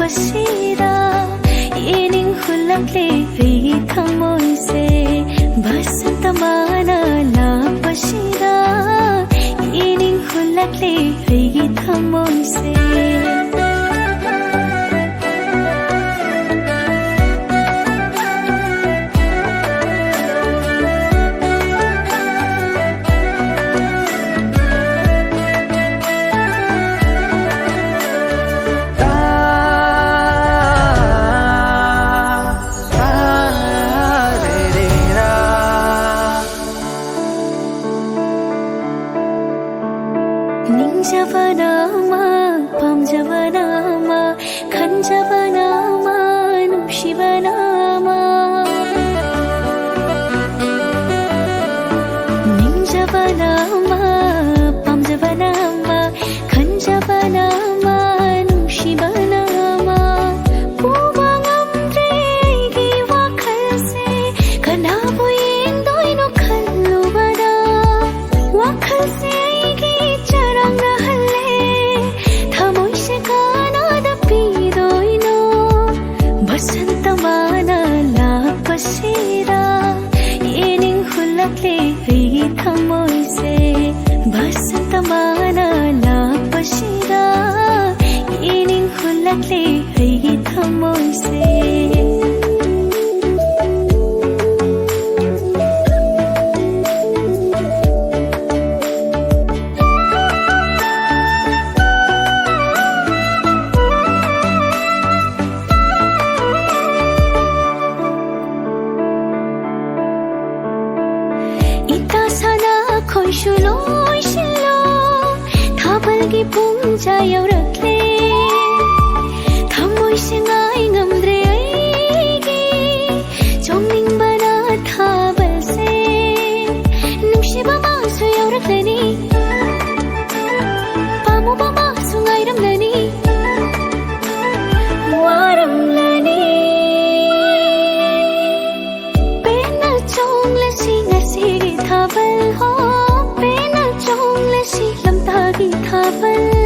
pasira yening hulakle rei thamoi se basantamana la pasira yening hulakle rei thamoi se నింజవనామా పంజవనామా ఖంజవనామా శివనామా నింజవనామా పంజవనామా ఖంజవనామా శివనామా పూవంగంద్రే గి వాఖల్సే కనాబోయేందోయ్ను ఖల్లువడా వాఖల్సే basantamana la pasira yening hulakle rei thamoi se basantamana la pasira yening hulakle rei thamoi se khoishulo shilo thabalgi pungja yaurakle thamoi singai ngamdre aigi chongning bana thabal se nungsiba ma su yauraklani pamu ba su ngairamlani waramlani pena chongla singa sigi thabal ho lamtagi thabal